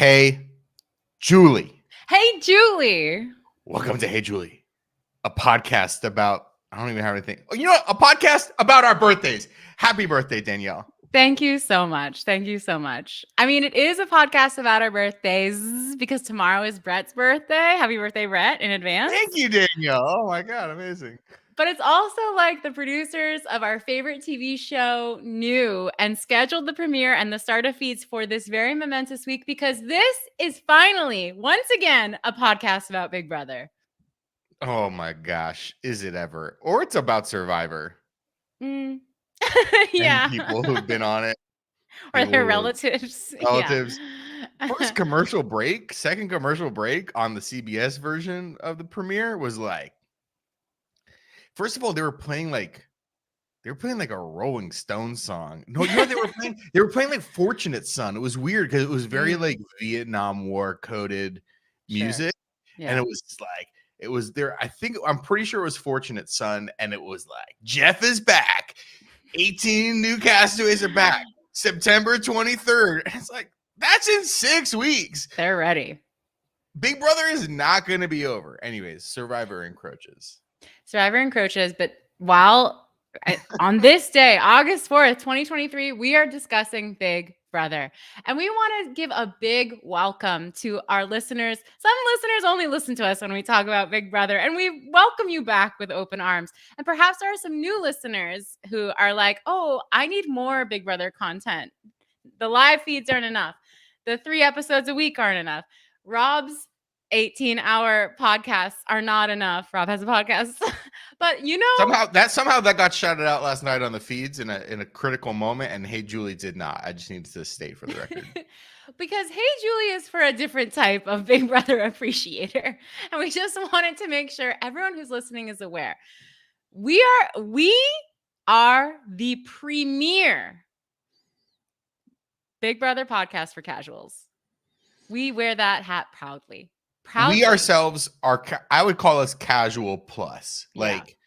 Hey, Julie. Hey, Julie. Welcome to Hey, Julie, a podcast about, I don't even have anything. You know what? A podcast about our birthdays. Happy birthday, Danielle. Thank you so much. Thank you so much. I mean, it is a podcast about our birthdays because tomorrow is Brett's birthday. Happy birthday, Brett, in advance. Thank you, Danielle. Oh my God, amazing. But it's also like the producers of our favorite TV show knew and scheduled the premiere and the start of feeds for this very momentous week because this is finally, once again, a podcast about Big Brother. Oh my gosh, is it ever? Or it's about Survivor. Yeah. And people who've been on it. Or their relatives. Relatives. Yeah. First commercial break, second commercial break on the CBS version of the premiere was like, first of all, they were playing like a Rolling Stones song. No, you know what they were playing? They were playing like Fortunate Son. It was weird because it was very like Vietnam War coded music. Yeah. And it was like, it was there. I'm pretty sure it was Fortunate Son. And it was like, Jeff is back. 18 new castaways are back. September 23rd. And it's like, that's in 6 weeks. They're ready. Big Brother is not going to be over. Anyways, Survivor encroaches. But while on this day, August 4th, 2023, we are discussing Big Brother. And we want to give a big welcome to our listeners. Some listeners only listen to us when we talk about Big Brother, and we welcome you back with open arms. And perhaps there are some new listeners who are like, oh, I need more Big Brother content. The live feeds aren't enough. The 3 episodes a week aren't enough. Rob's 18-hour podcasts are not enough. Rob has a podcast. But you know, somehow that got shouted out last night on the feeds in a critical moment, and Hey Julie did not. I just needed to state for the record. Because Hey Julie is for a different type of Big Brother appreciator. And we just wanted to make sure everyone who's listening is aware. We are the premier Big Brother podcast for casuals. We wear that hat proudly. We ourselves are, I would call us casual plus. Like,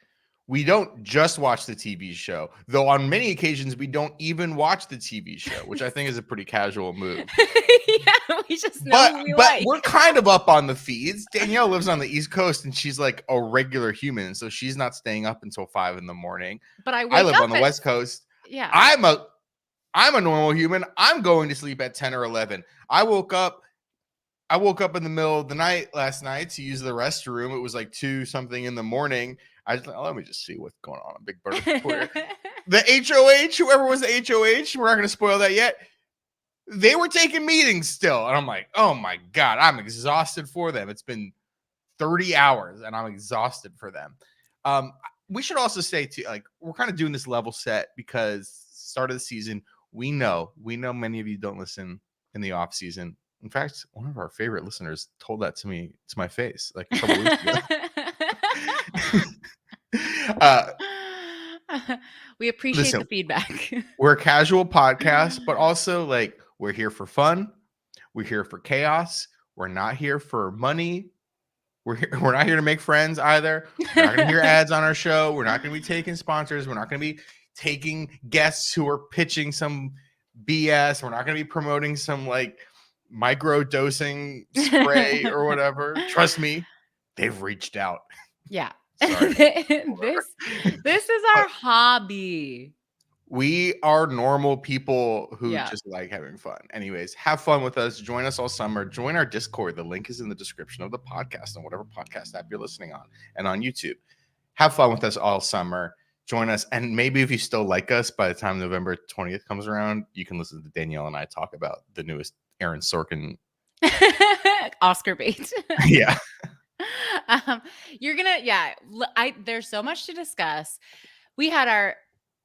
we don't just watch the TV show, though on many occasions we don't even watch the TV show, which I think is a pretty casual move. Yeah, we just know but we're kind of up on the feeds. Danielle lives on the East Coast and she's like a regular human, so she's not staying up until 5 a.m. But I live on the West Coast. Yeah. I'm a normal human. I'm going to sleep at 10 or 11. I woke up in the middle of the night last night to use the restroom. It was like 2 something in the morning. I was like, let me just see what's going on Big Brother Twitter. The HOH, whoever was the HOH, we're not going to spoil that yet. They were taking meetings still. And I'm like, oh my God, I'm exhausted for them. It's been 30 hours and I'm exhausted for them. We should also say too, like, we're kind of doing this level set because start of the season, we know many of you don't listen in the off season. In fact, one of our favorite listeners told that to me, to my face, like a couple weeks ago. We appreciate the feedback. We're a casual podcast, but also like we're here for fun. We're here for chaos. We're not here for money. We're not here to make friends either. We're not going to hear ads on our show. We're not going to be taking sponsors. We're not going to be taking guests who are pitching some BS. We're not going to be promoting some like micro dosing spray or whatever. Trust me, they've reached out. Yeah. This is our hobby. We are normal people who just like having fun. Anyways, have fun with us. Join us all summer. Join our Discord. The link is in the description of the podcast on whatever podcast app you're listening on and on YouTube. Have fun with us all summer. Join us. And maybe if you still like us, by the time November 20th comes around, you can listen to Danielle and I talk about the newest Aaron Sorkin Oscar bait. Yeah. There's so much to discuss. We had our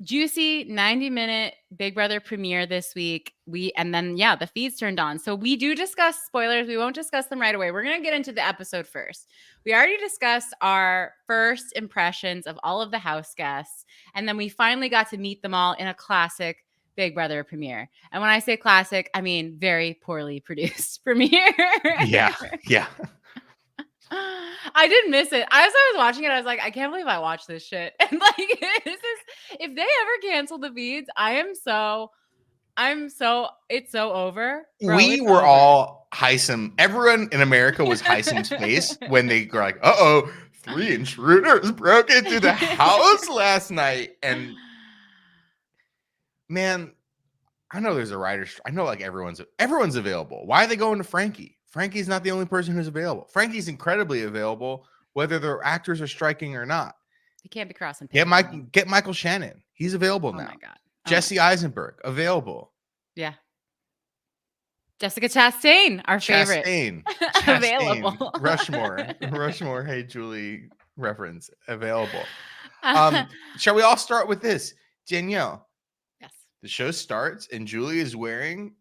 juicy 90-minute Big Brother premiere this week. The feeds turned on. So we do discuss spoilers. We won't discuss them right away. We're going to get into the episode first. We already discussed our first impressions of all of the house guests. And then we finally got to meet them all in a classic Big Brother premiere. And when I say classic, I mean very poorly produced premiere. Yeah. I did miss it. As I was watching it, I was like, I can't believe I watched this shit. And like, if they ever cancel the feeds, I am so It's so over, bro. We It's were over. all Heisem. Everyone in America was Heisem's face when they were like, "Uh-oh, 3 intruders broke into the house last night." And man, I know there's a writer's. I know like everyone's available. Why are they going to Frankie? Frankie's not the only person who's available. Frankie's incredibly available, whether the actors are striking or not. You can't be crossing. Get Michael Shannon. He's available Oh now. my god. Jesse Eisenberg available. Yeah. Jessica Chastain, our favorite. Chastain. Available. Rushmore. Hey Julie reference available. Shall we all start with this? Danielle. Yes. The show starts and Julie is wearing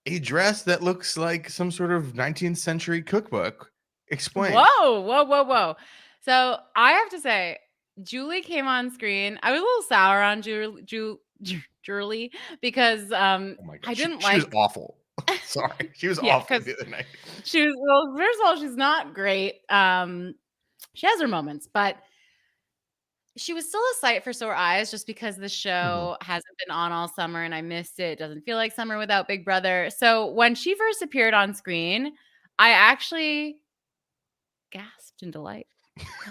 a dress that looks like some sort of 19th century cookbook. Explain. Whoa. So I have to say, Julie came on screen. I was a little sour on Julie because Oh my God. She was awful. Sorry. She was awful the other night. First of all, she's not great. She has her moments, but she was still a sight for sore eyes just because the show hasn't been on all summer and I missed it. It doesn't feel like summer without Big Brother. So when she first appeared on screen, I actually gasped in delight.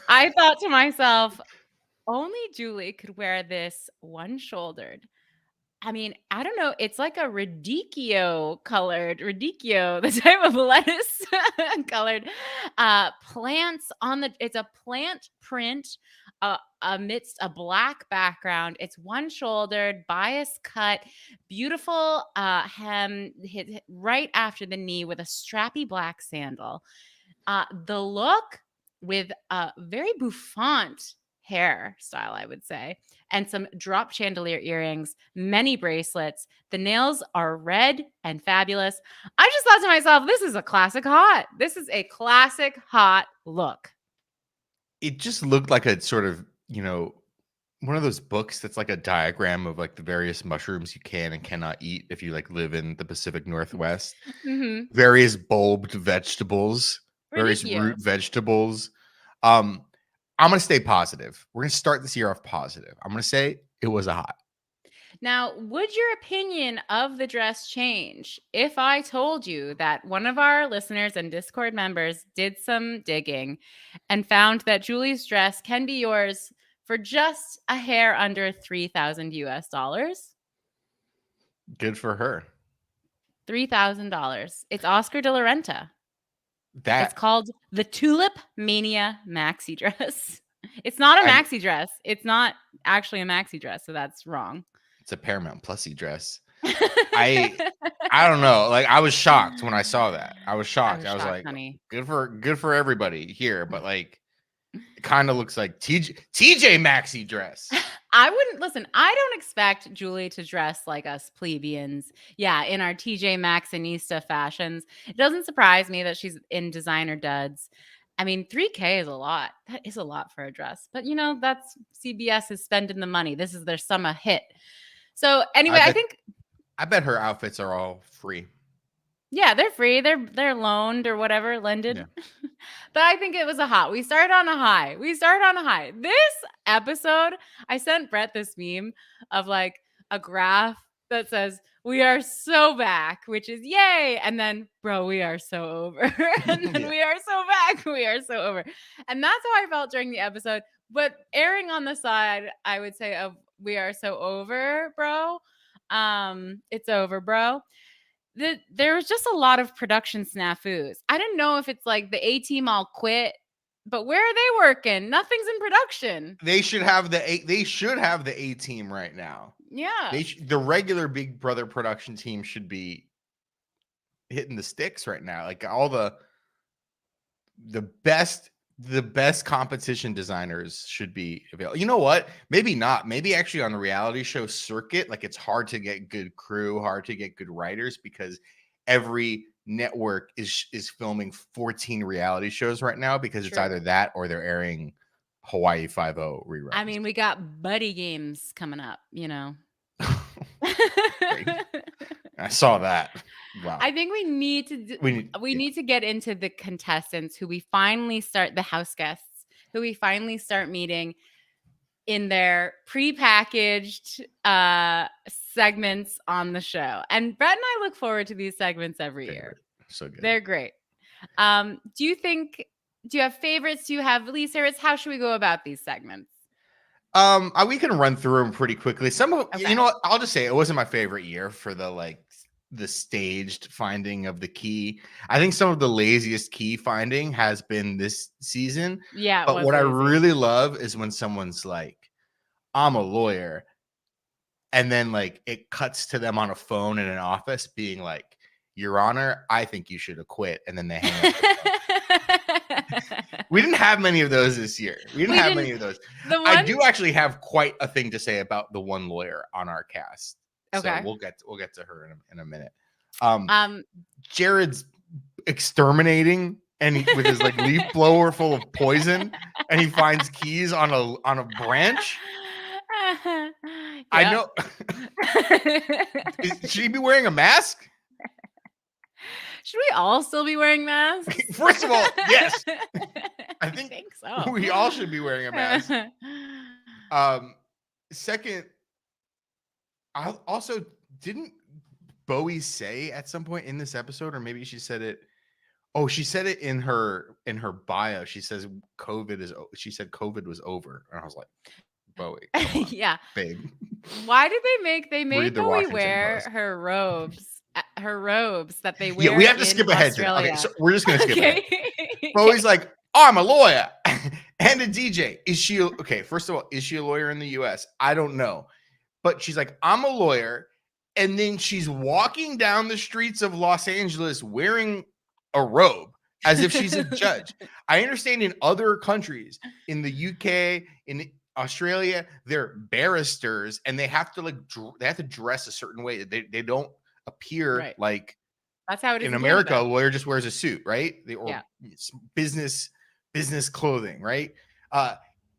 I thought to myself, only Julie could wear this one-shouldered. I mean, I don't know. It's like a radicchio, the type of lettuce colored plants it's a plant print amidst a black background. It's one-shouldered, bias cut, beautiful hem hit right after the knee with a strappy black sandal. The look with a very bouffant hairstyle, I would say, and some drop chandelier earrings, many bracelets. The nails are red and fabulous. I just thought to myself, this is a classic hot. This is a classic hot look. It just looked like a sort of, one of those books that's like a diagram of like the various mushrooms you can and cannot eat if you like live in the Pacific Northwest. Various bulbed vegetables, various root vegetables. I'm going to stay positive. We're going to start this year off positive. I'm going to say it was a hot. Now, would your opinion of the dress change if I told you that one of our listeners and Discord members did some digging and found that Julie's dress can be yours for just a hair under $3,000 US? Good for her. $3,000. It's Oscar de la Renta. It's called the Tulip Mania Maxi Dress. It's not a maxi dress. It's not actually a maxi dress, so that's wrong. It's a Paramount Plussy dress. I don't know. Like I was shocked when I saw that. I was shocked. I was like, honey. Good for everybody here, but like it kind of looks like TJ Maxi dress. I don't expect Julie to dress like us plebeians. Yeah, in our TJ Maxxinista fashions. It doesn't surprise me that she's in designer duds. I mean, $3,000 is a lot. That is a lot for a dress. But that's CBS is spending the money. This is their summer hit. So anyway, I bet her outfits are all free. Yeah, they're free. They're loaned or whatever, lended. Yeah. But I think it was a hot. We started on a high. This episode, I sent Brett this meme of like a graph that says, "We are so back," which is yay. And then, bro, we are so over. And then we are so back. We are so over. And that's how I felt during the episode. But erring on the side, I would say, of we are so over, bro. It's over, bro. There was just a lot of production snafus. I didn't know if it's like the A-team all quit, but where are they working? Nothing's in production. They should have the A-team right now. Yeah. The regular Big Brother production team should be hitting the sticks right now. Like all the best competition designers should be available. You know what? Maybe not. Maybe actually on the reality show circuit, like it's hard to get good crew, hard to get good writers because every network is filming 14 reality shows right now because it's either that or they're airing Hawaii 5-0 reruns. I mean, we got buddy games coming up, I saw that. Wow. I think we need to get into the contestants who we finally start, the house guests who we finally start meeting in their prepackaged segments on the show. And Brett and I look forward to these segments every year. So good. They're great. Do you have favorites? Do you have least favorites? How should we go about these segments? We can run through them pretty quickly. Some of Okay. you know what? I'll just say it wasn't my favorite year for the staged finding of the key. I think some of the laziest key finding has been this season. Yeah. But what I really love is when someone's like, I'm a lawyer. And then like it cuts to them on a phone in an office being like, Your Honor, I think you should acquit. And then they hang up. We didn't have many of those this year. Many of those. I do actually have quite a thing to say about the one lawyer on our cast. Okay. So we'll get to her in a minute. Jared's exterminating and with his like leaf blower full of poison, and he finds keys on a branch. I know. Should he be wearing a mask? Should we all still be wearing masks? First of all, yes. I think so. We all should be wearing a mask. Second, I also didn't Bowie say at some point in this episode, or maybe she said it. Oh, she said it in her bio. She says she said COVID was over. And I was like, Bowie. Yeah. Babe. Why did they made Bowie wear her robes? Her robes that they wear. Yeah, we have to skip ahead. Okay, so we're just gonna skip ahead. Bowie's like, oh, I'm a lawyer and a DJ. Is she okay? First of all, is she a lawyer in the US? I don't know. But she's like, I'm a lawyer. And then she's walking down the streets of Los Angeles wearing a robe as if she's a judge. I understand in other countries, in the UK, in Australia, they're barristers and they have to dress a certain way. They don't appear like that's how it is in America. A lawyer just wears a suit, right? Business clothing, right?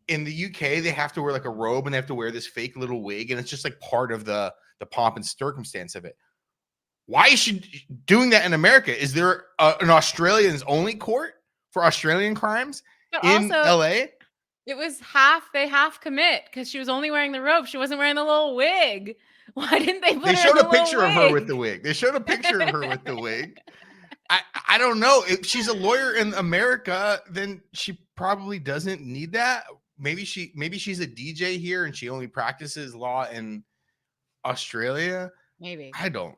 In the UK, they have to wear like a robe and they have to wear this fake little wig, and it's just like part of the pomp and circumstance of it. Why is she doing that in America? Is there an Australians only court for Australian crimes in LA? It was they half commit because she was only wearing the robe. She wasn't wearing the little wig. Why didn't they put They showed a picture of her with the wig. They showed a picture of her with the wig. I don't know. If she's a lawyer in America, then she probably doesn't need that. Maybe she's a DJ here and she only practices law in Australia. Maybe. I don't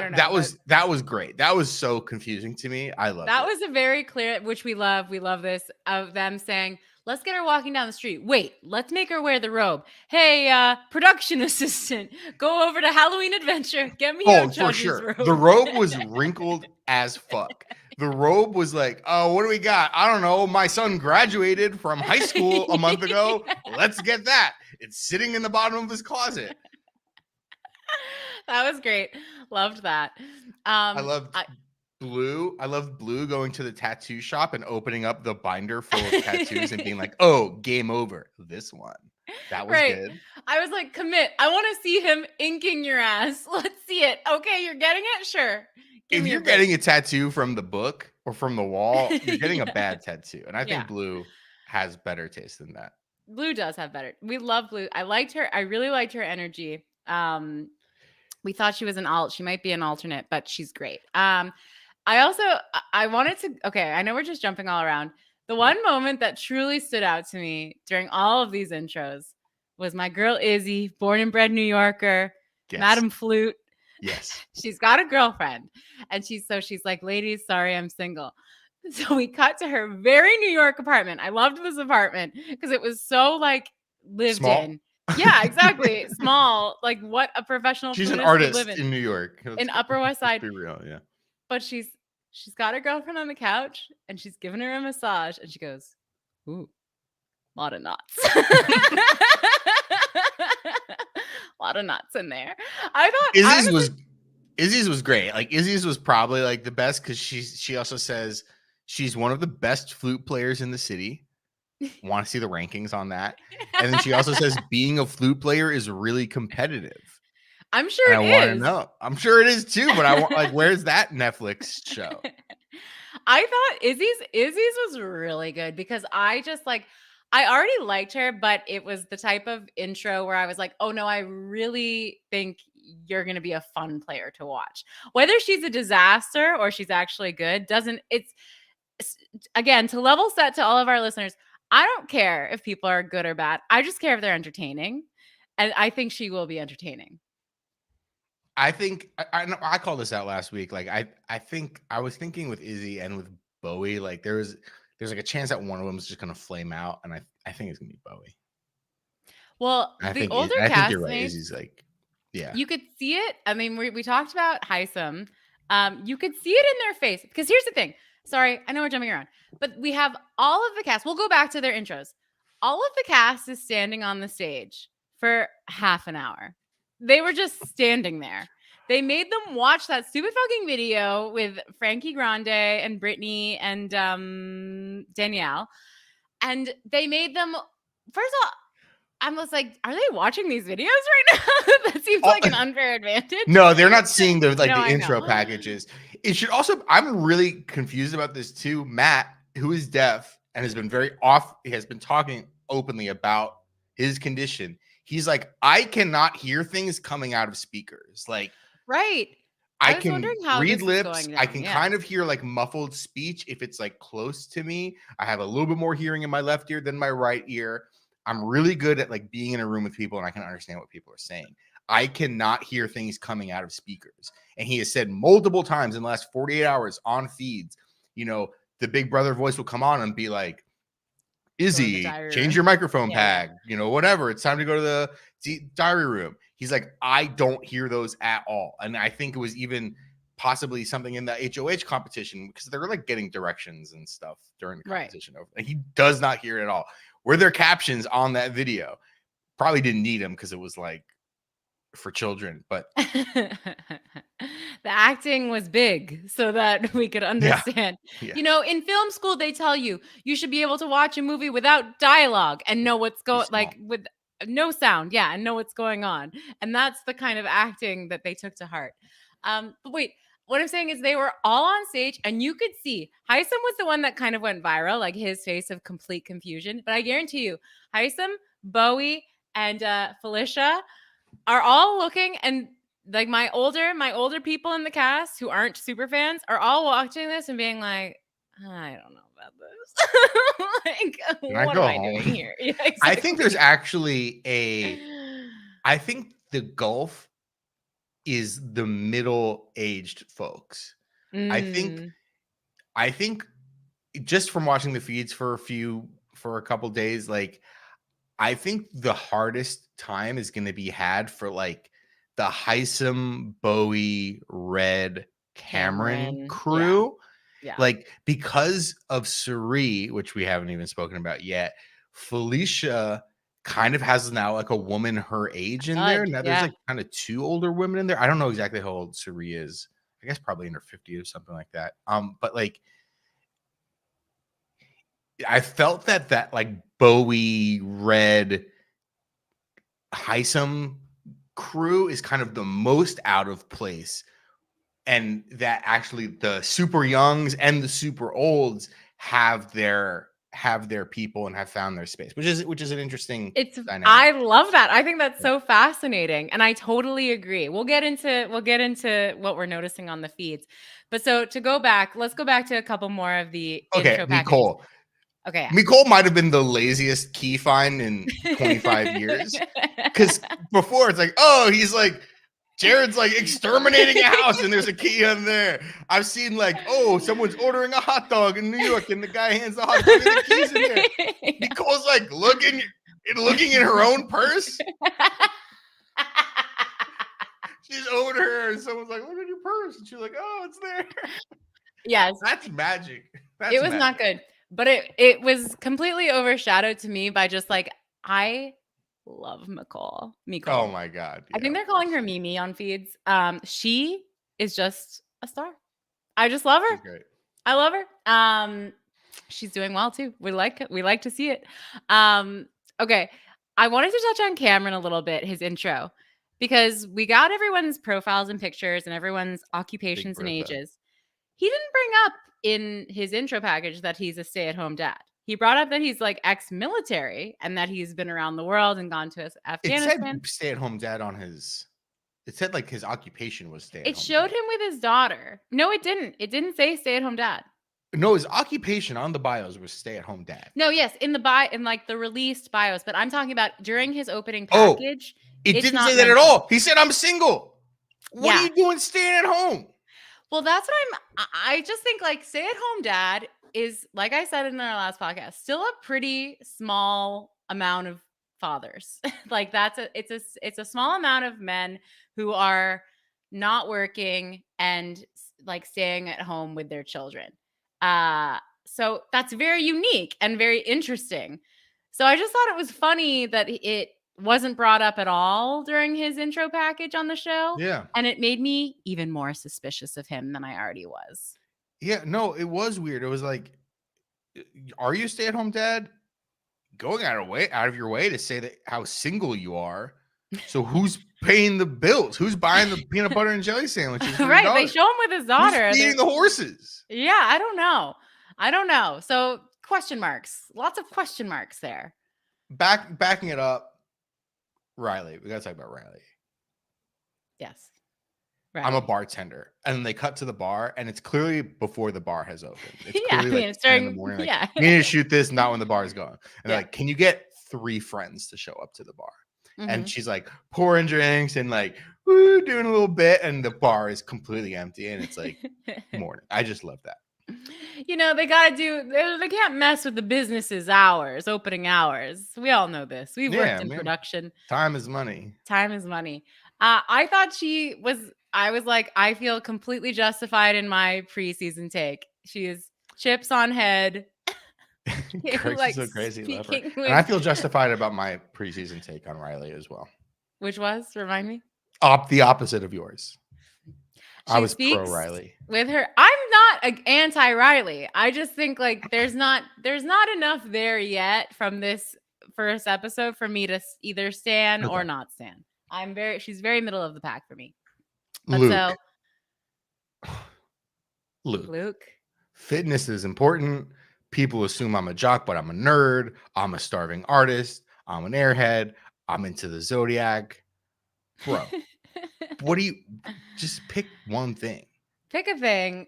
know. That was great. That was so confusing to me. I love that. Was a very clear, which we love. We love this of them saying, let's get her walking down the street. Wait, let's make her wear the robe. Hey, production assistant, go over to Halloween Adventure. Get me a judge's robe. The robe was wrinkled as fuck. The robe was like, oh, what do we got? I don't know. My son graduated from high school a month ago. Let's get that. It's sitting in the bottom of his closet. That was great. Loved that. I loved Blue. I loved Blue going to the tattoo shop and opening up the binder full of tattoos and being like, oh, game over. This one. That was good. I was like, commit. I want to see him inking your ass. Let's see it. Okay, you're getting it? Sure. If you're getting a tattoo from the book or from the wall, you're getting a bad tattoo. And I think Blue has better taste than that. Blue does have better. We love Blue. I liked her. I really liked her energy. We thought she was an alt. She might be an alternate, but she's great. I wanted to, okay, I know we're just jumping all around. The one moment that truly stood out to me during all of these intros was my girl Izzy, born and bred New Yorker, Madam Flute. Yes. She's got a girlfriend. And she's like, ladies, sorry, I'm single. So we cut to her very New York apartment. I loved this apartment because it was so like lived in. Yeah, exactly. Small, like what a professional. She's an artist in New York, in Upper West Side. Be real, yeah. But she's got her girlfriend on the couch and she's giving her a massage and she goes, "Ooh, a lot of knots." A lot of knots in there. I thought Izzy's was great. Like Izzy's was probably like the best because she also says she's one of the best flute players in the city. Want to see the rankings on that? And then she also says being a flute player is really competitive. I'm sure it is. I want to know. I'm sure it is too, but I want like, where's that Netflix show? I thought Izzy's was really good because I just like I already liked her, but it was the type of intro where I was like, oh no, I really think you're going to be a fun player to watch. Whether she's a disaster or she's actually good doesn't, again, to level set to all of our listeners, I don't care if people are good or bad. I just care if they're entertaining. And I think she will be entertaining. I think I called this out last week. Like I think I was thinking with Izzy and with Bowie, like there's like a chance that one of them is just gonna flame out, and I think it's gonna be Bowie. Well, the older I think you're right. castmates, Izzy's like, yeah. you could see it. I mean, we talked about Heisem. You could see it in their face because here's the thing. Sorry, I know we're jumping around, but we have all of the cast. We'll go back to their intros. All of the cast is standing on the stage for half an hour. They were just standing there. They made them watch that stupid fucking video with Frankie Grande and Brittany and Danielle. And they made them, first of all, I was like, are they watching these videos right now? That seems like an unfair advantage. No, they're not seeing the No, the intro packages. It should also, I'm really confused about this too. Matt, who is deaf and has been he has been talking openly about his condition. He's like, I cannot hear things coming out of speakers. Like, right. I was can wondering how read this is lips. going I down, can yeah. kind of hear like muffled speech if it's like close to me. I have a little bit more hearing in my left ear than my right ear. I'm really good at like being in a room with people and I can understand what people are saying. I cannot hear things coming out of speakers. And he has said multiple times in the last 48 hours on feeds, you know, the Big Brother voice will come on and be like, Izzy, change your microphone pad, you know, whatever. It's time to go to the diary room. He's like, I don't hear those at all. And I think it was even possibly something in the HOH competition because they were like getting directions and stuff during the competition. Right. And he does not hear it at all. Were there captions on that video? Probably didn't need them because it was like for children, but the acting was big so that we could understand. Yeah. You know, in film school, they tell you should be able to watch a movie without dialogue and know what's going, like with no sound. Yeah. And know what's going on. And that's the kind of acting that they took to heart. But wait, what I'm saying is they were all on stage and you could see Heisem was the one that kind of went viral, like his face of complete confusion. But I guarantee you, Heisem, Bowie, and Felicia are all looking, and like my older people in the cast who aren't super fans are all watching this and being like, I don't know about this. Like, what am I doing here? Yeah, exactly. I think there's actually I think the gulf is the middle-aged folks. I think just from watching the feeds for a couple days, like I think the hardest time is going to be had for like the Heisem, Bowie, Red, Cameron crew. Yeah. Like because of Suri, which we haven't even spoken about yet, Felicia kind of has now like a woman her age in there. Now there's like kind of two older women in there. I don't know exactly how old Suri is. I guess probably in her 50s or something like that. But like I felt that like Bowie, Red, Heisem crew is kind of the most out of place, and that actually the super youngs and the super olds have their people and have found their space, which is an interesting dynamic. I love that. I think that's so fascinating, and I totally agree. We'll get into what we're noticing on the feeds, but so to go back, let's go back to a couple more of the intro packages. Nicole. Okay. Nicole might have been the laziest key find in 25 years. Because before it's like, oh, he's like, Jared's like exterminating a house and there's a key in there. I've seen like, oh, someone's ordering a hot dog in New York and the guy hands the hot dog and the keys in there. Yeah. Nicole's like looking in her own purse. She's over to her and someone's like, look at your purse. And she's like, oh, it's there. Yes. That's magic. It was not good. But it was completely overshadowed to me by just like, I love Nicole. Oh my God. Yeah. I think they're calling her Mimi on feeds. She is just a star. I just love her. She's great. I love her. She's doing well too. We like to see it. Okay. I wanted to touch on Cameron a little bit, his intro, because we got everyone's profiles and pictures and everyone's occupations and ages. He didn't bring up in his intro package that he's a stay-at-home dad. he brought up that he's like ex-military and that he's been around the world and gone to It Afghanistan. said stay-at-home dad on his. It said like his occupation was stay-at-home. It showed dad. him with his daughter. No, it didn't. It didn't say stay-at-home dad. No, his occupation on the bios was stay-at-home dad. No, yes, in like the released bios, but I'm talking about during his opening package. It didn't say that at all. He said, "I'm single." What Yeah. are you doing staying at home? Well, that's what I just think like stay-at-home dad is, like I said in our last podcast, still a pretty small amount of fathers. Like it's a small amount of men who are not working and like staying at home with their children. So that's very unique and very interesting. So I just thought it was funny that it wasn't brought up at all during his intro package on the show. Yeah. And it made me even more suspicious of him than I already was. Yeah, no, it was weird. It was like, are you a stay-at-home dad? Going out of your way to say that how single you are. So who's paying the bills? Who's buying the peanut butter and jelly sandwiches? Right. They show him with his daughter. Who's feeding the horses? Yeah, I don't know. So question marks. Lots of question marks there. Backing it up. Riley. We got to talk about Riley. Yes. I'm a bartender. And then they cut to the bar, and it's clearly before the bar has opened. It's Yeah, clearly it's during in the morning. Like, yeah. We need to shoot this, not when the bar is going. And they're like, can you get 3 friends to show up to the bar? Mm-hmm. And she's like pouring drinks and like doing a little bit, and the bar is completely empty, and it's like morning. I just love that. You know, they can't mess with the business's hours, opening hours. We all know this. We've worked in production. Time is money. Time is money. I thought I was like, I feel completely justified in my preseason take. She is chips on head. Craig's like so crazy. Love her. And I feel justified about my preseason take on Riley as well. Which was? Remind me. The opposite of yours. I was pro Riley. With her, I'm not anti Riley. I just think like there's not enough there yet from this first episode for me to either stan or not stan. She's very middle of the pack for me. But Luke. Fitness is important. People assume I'm a jock, but I'm a nerd. I'm a starving artist. I'm an airhead. I'm into the Zodiac. Bro. What do you just pick one thing? Pick a thing.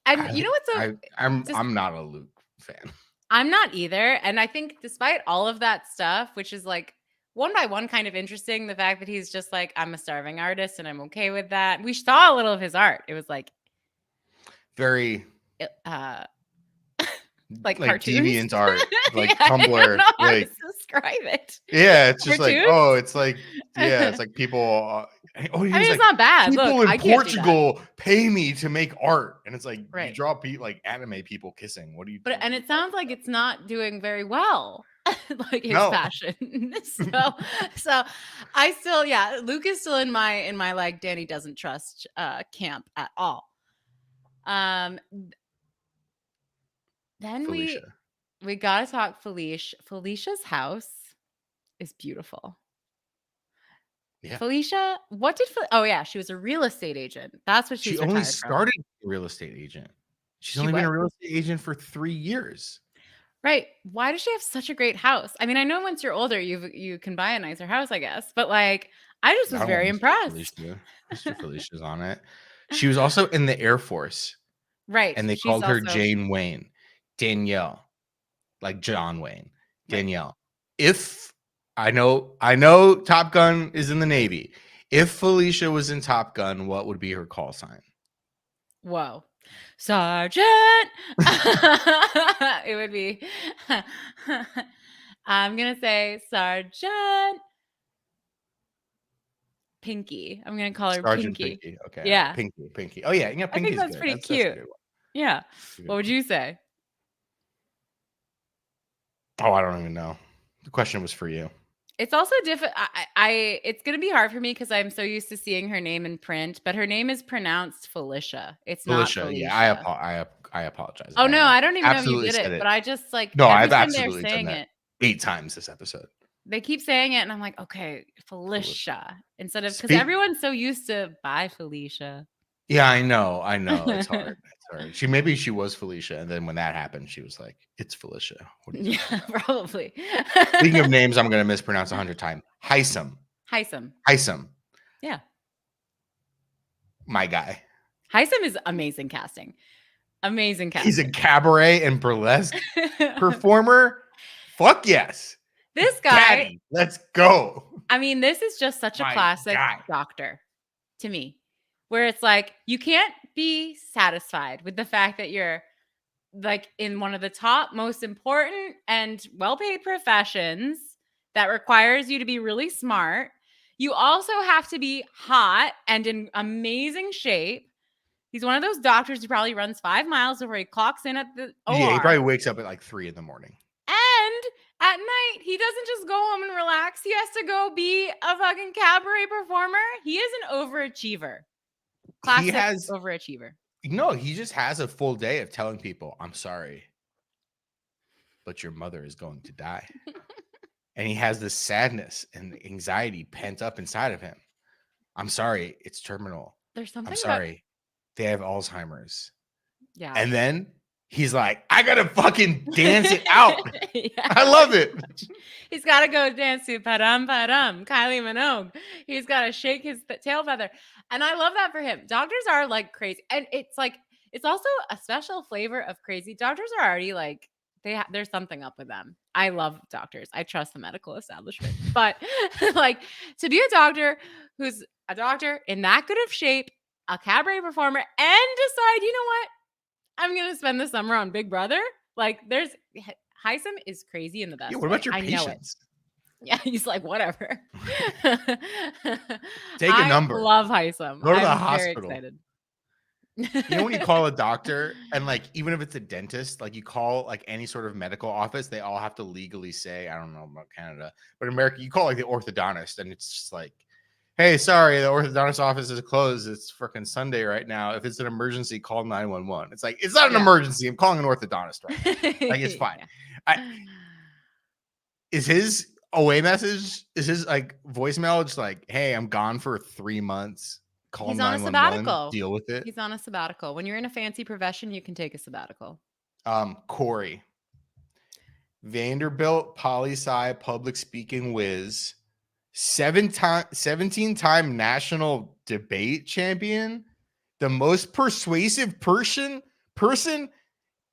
And you know what's I'm not a Luke fan. I'm not either. And I think despite all of that stuff, which is like one by one kind of interesting, the fact that he's just like, I'm a starving artist and I'm okay with that. We saw a little of his art. It was like very like deviant art, like yeah, Tumblr. I don't know how to describe it. Yeah, it's just cartoons? It's like people. It's not bad. People Look, in Portugal pay me to make art, and it's like you draw like anime people kissing. What do you? And it sounds like it's not doing very well, like his fashion. so I still, Luke is still in my like Dani doesn't trust camp at all. Then Felicia. we gotta talk Felicia. Felicia's house is beautiful. Yeah. Felicia, she was a real estate agent. That's what she only started a real estate agent. She's only been a real estate agent for 3 years. Right. Why does she have such a great house? I mean, I know once you're older, you can buy a nicer house, I guess. But like, I just was very impressed. Mr. Felicia's on it. She was also in the Air Force. Right. And they called her Jane Wayne. Danielle. Like John Wayne. Danielle. If I know Top Gun is in the Navy. If Felicia was in Top Gun, what would be her call sign? Whoa. Sergeant. It would be I'm gonna say Sergeant Pinky. I'm gonna call her Sergeant Pinky. Okay. Yeah. Pinky. Oh yeah, Pinky's I think that's good. pretty cute. Yeah. What would you say? Oh, I don't even know. The question was for you. It's also different. It's going to be hard for me because I'm so used to seeing her name in print, but her name is pronounced Felicia. It's Felicia, not Felicia. Yeah, I apologize. Oh, no, I don't even know if you did it, but I just like, no, I've absolutely done that 8 times this episode. They keep saying it, and I'm like, okay, Felicia. Instead of, because everyone's so used to, bye, Felicia. Yeah, I know. It's hard. It's hard. Maybe she was Felicia, and then when that happened, she was like, "It's Felicia." What are you talking Yeah, about? probably. Speaking of names, I'm going to mispronounce 100 times. Heisem. Heisem. Heisem. Yeah. My guy. Heisem is amazing casting. Amazing He's a casting. cabaret and burlesque performer. Fuck yes. This guy, Daddy, let's go. I mean, this is just such a My classic guy. doctor to me, where it's like you can't be satisfied with the fact that you're like in one of the top most important and well-paid professions that requires you to be really smart. You also have to be hot and in amazing shape. He's one of those doctors who probably runs 5 miles before he clocks in at the OR. Yeah, he probably wakes up at like 3 in the morning. And at night, he doesn't just go home and relax. He has to go be a fucking cabaret performer. He is an overachiever. Classic overachiever. No, he just has a full day of telling people, "I'm sorry, but your mother is going to die." And he has this sadness and anxiety pent up inside of him. "I'm sorry, it's terminal. There's something I'm sorry, they have Alzheimer's." Yeah. And then he's like, "I gotta fucking dance it out." Yeah. I love it. He's got to go dance to Padam Padam, Kylie Minogue. He's got to shake his tail feather. And I love that for him. Doctors are like crazy. And it's like, it's also a special flavor of crazy. Doctors are already like, there's something up with them. I love doctors. I trust the medical establishment. But like to be a doctor who's a doctor in that good of shape, a cabaret performer, and decide, you know what? I'm going to spend the summer on Big Brother. Like Heisem is crazy in the best. Yeah, what about your patience? patience? Know it. Yeah, he's like, whatever. Take a number. I love Heisem. Go to the I'm hospital. Very excited. You know when you call a doctor and like even if it's a dentist, like you call like any sort of medical office, they all have to legally say, I don't know about Canada, but in America, you call like the orthodontist and it's just like, "Hey, sorry, the orthodontist office is closed. It's freaking Sunday right now. If it's an emergency, call 911. It's like, it's not an emergency. I'm calling an orthodontist right now. Like, it's fine. Is his away message, is his like voicemail just like, "Hey, I'm gone for 3 months. Call 911, deal with it." He's on a sabbatical. When you're in a fancy profession, you can take a sabbatical. Corey. Vanderbilt poli-sci public speaking whiz. 17-time national debate champion, the most persuasive person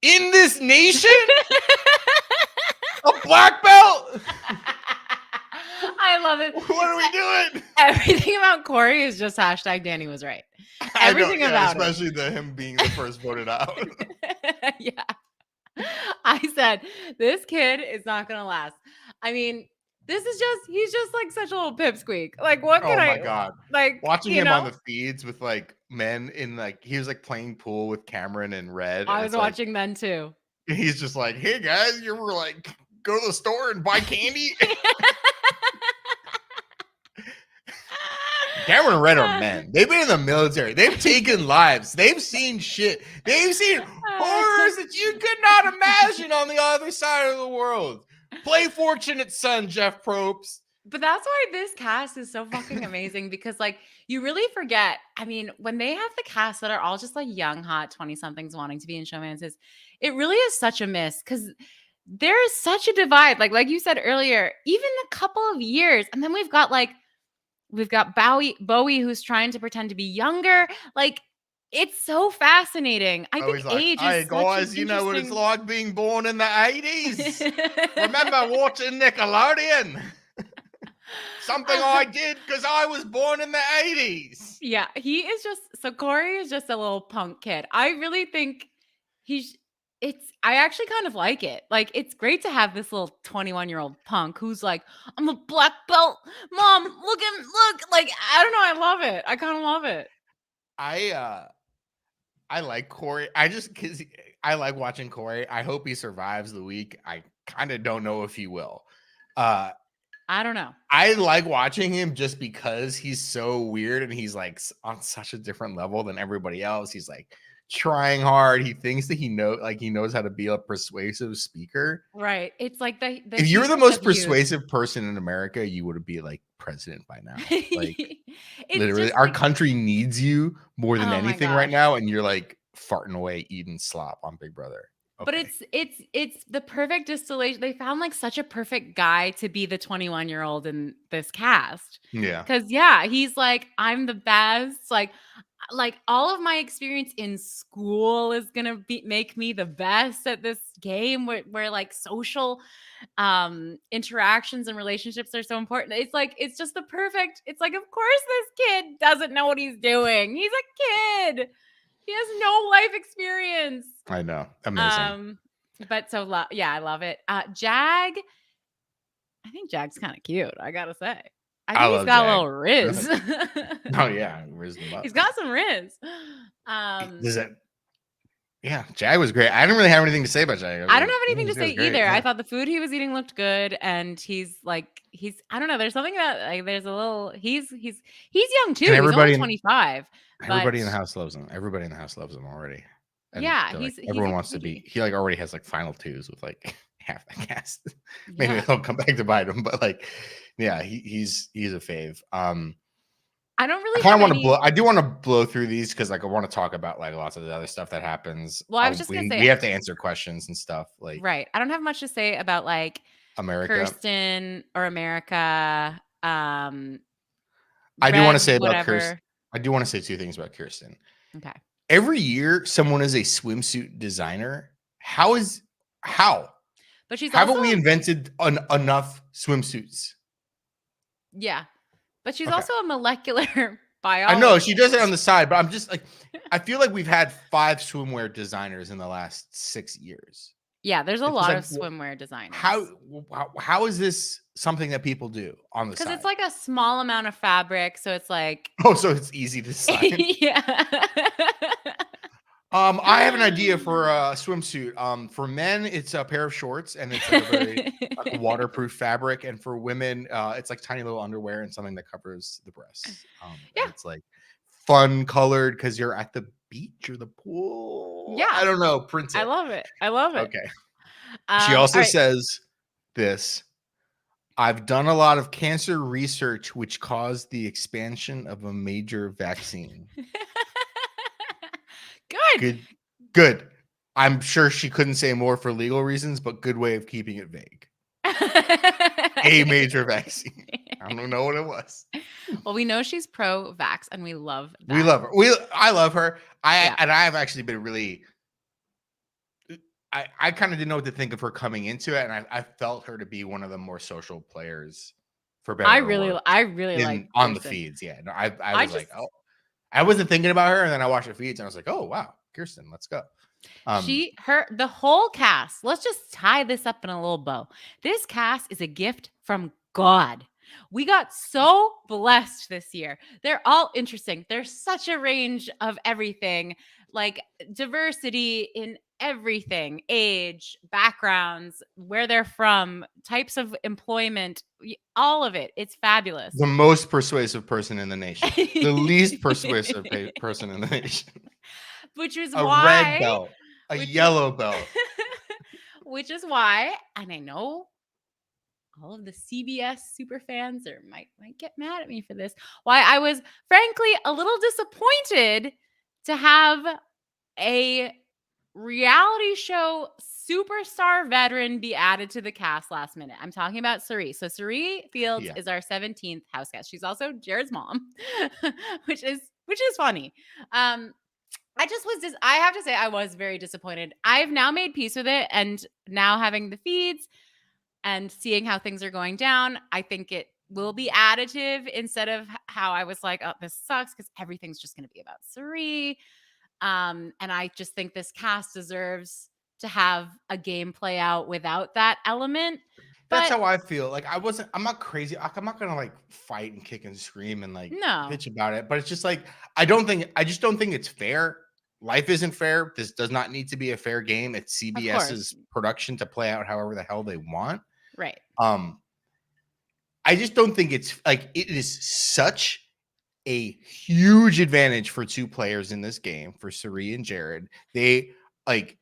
in this nation, a black belt. I love it. What are we doing? Everything about Corey is just hashtag Dani was right. Everything about especially him being the first voted out. Yeah. I said, this kid is not going to last. I mean, he's just like such a little pipsqueak. Like, what can Oh my God. like watching him on the feeds with like men in like, he was like playing pool with Cameron and Red. I was watching then too. He's just like, "Hey guys, you ever like go to the store and buy candy?" Cameron and Red are men. They've been in the military. They've taken lives. They've seen shit. They've seen horrors that you could not imagine on the other side of the world. Play Fortunate Son, Jeff Probst. But that's why this cast is so fucking amazing because like you really forget. I mean, when they have the cast that are all just like young, hot 20-somethings wanting to be in showmances, it really is such a miss because there is such a divide. Like you said earlier, even a couple of years, and then we've got Bowie who's trying to pretend to be younger. Like it's so fascinating. I think age is "Hey guys, you know what it's like being born in the 80s. Remember watching Nickelodeon? Something I did because I was born in the 80s. Yeah, Corey is just a little punk kid. I really think I actually kind of like it. Like, it's great to have this little 21-year-old punk who's like, "I'm a black belt. Mom, look. Like, I don't know. I love it. I kind of love it. I like Corey. Because I like watching Corey. I hope he survives the week. I kind of don't know if he will. I don't know. I like watching him just because he's so weird and he's like on such a different level than everybody else. He's like trying hard. He thinks that he knows how to be a persuasive speaker. Right. It's like if you're the most persuasive person in America, you would be like president by now. Like, It's literally, just our like, country needs you more than oh my anything right gosh. now, and you're like farting away eating slop on Big Brother. But Okay. it's the perfect distillation. They found like such a perfect guy to be the 21-year-old in this cast. Yeah. Cause yeah, he's like, I'm the best. Like all of my experience in school is gonna make me the best at this game where like social interactions and relationships are so important. It's like it's just the perfect, it's like, of course this kid doesn't know what he's doing. He's a kid. He has no life experience. I know. Amazing. But so yeah, I love it. Jag, I think Jag's kind of cute, I gotta say. I I think he's love got a Jag. little riz. Oh yeah, where's the butt? He's got some riz. Does that? Yeah, Jag was great. I didn't really have anything to say about Jag. I don't have anything to He was say great, either. yeah. I thought the food he was eating looked good, and he's I don't know. There's something about like there's a little he's young too. And He's only everybody 25. Everybody But in the house loves him. Everybody in the house loves him already. And yeah, they're like, he's everyone a wants to be. cutie. He like already has like final twos with like half the cast. Maybe Yeah. they'll come back to bite him, but like, yeah, he's a fave. I don't I really kind have of want to any. blow. I do want to blow through these because like I want to talk about like lots of the other stuff that happens. Well, I was just gonna say, we have to answer questions and stuff like right. I don't have much to say about like America. Kirsten or America. I do want to Red, say about whatever. Kirsten. I do want to say two things about Kirsten. Okay. Every year, someone is a swimsuit designer. How? But she's Haven't also we invented enough swimsuits? yeah. But she's Okay. also a molecular biologist. I know she does it on the side, but I'm just like, I feel like we've had 5 swimwear designers in the last 6 years. Yeah, there's a It's lot like, of swimwear designers. How is this something that people do on the side? Because it's like a small amount of fabric, so it's like oh, so it's easy to design. yeah. I have an idea for a swimsuit. For men, it's a pair of shorts, and it's like a very like waterproof fabric. And for women, it's like tiny little underwear and something that covers the breasts. Yeah. It's like fun colored because you're at the beach or the pool. Yeah. I don't know. Print it. I love it. I love it. Okay. She also says this. I've done a lot of cancer research, which caused the expansion of a major vaccine. Good. I'm sure she couldn't say more for legal reasons, but good way of keeping it vague. A major vaccine. I don't know what it was. Well, we know she's pro-vax, and we love that. We love her. I love her. And I've actually been really. I kind of didn't know what to think of her coming into it, and I felt her to be one of the more social players. For better, I really like on the feeds. Yeah, no, I was like, oh, I wasn't thinking about her, and then I watched the feeds, and I was like, oh wow, Kirsten, let's go. The whole cast. Let's just tie this up in a little bow. This cast is a gift from God. We got so blessed this year. They're all interesting. There's such a range of everything, like diversity in everything, age, backgrounds, where they're from, types of employment, all of it. It's fabulous. The most persuasive person in the nation. The least persuasive person in the nation. Which is a why red belt, a yellow belt. Which is why, and I know all of the CBS super fans might get mad at me for this. Why I was frankly a little disappointed to have a reality show superstar veteran be added to the cast last minute. I'm talking about Sari. So Sari Fields is our 17th house guest. She's also Jared's mom, which is funny. I have to say I was very disappointed. I've now made peace with it, and now having the feeds and seeing how things are going down, I think it will be additive instead of how I was like, oh, this sucks, because everything's just going to be about Sari. And I just think this cast deserves to have a game play out without that element. That's how I feel. Like I'm not crazy. I'm not gonna like fight and kick and scream and like bitch about it. But it's just like I just don't think it's fair. Life isn't fair. This does not need to be a fair game. It's CBS's production to play out however the hell they want. Right. I just don't think it's like it is such a huge advantage for 2 players in this game, for Sari and Jared. They like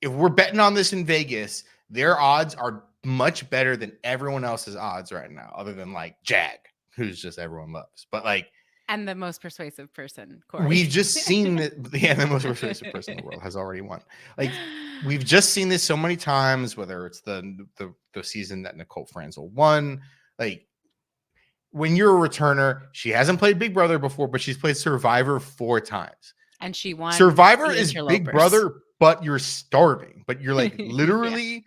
if we're betting on this in Vegas, their odds are much better than everyone else's odds right now, other than like Jag. who's just everyone loves. But like, and the most persuasive person, Corey. we've just seen that. Yeah, the most persuasive person in the world has already won. Like, we've just seen this so many times, whether it's the season that Nicole Franzel won. Like, when you're a returner, she hasn't played Big Brother before, but she's played Survivor 4 times. And she won. Survivor is Big Brother, but you're starving. But you're like literally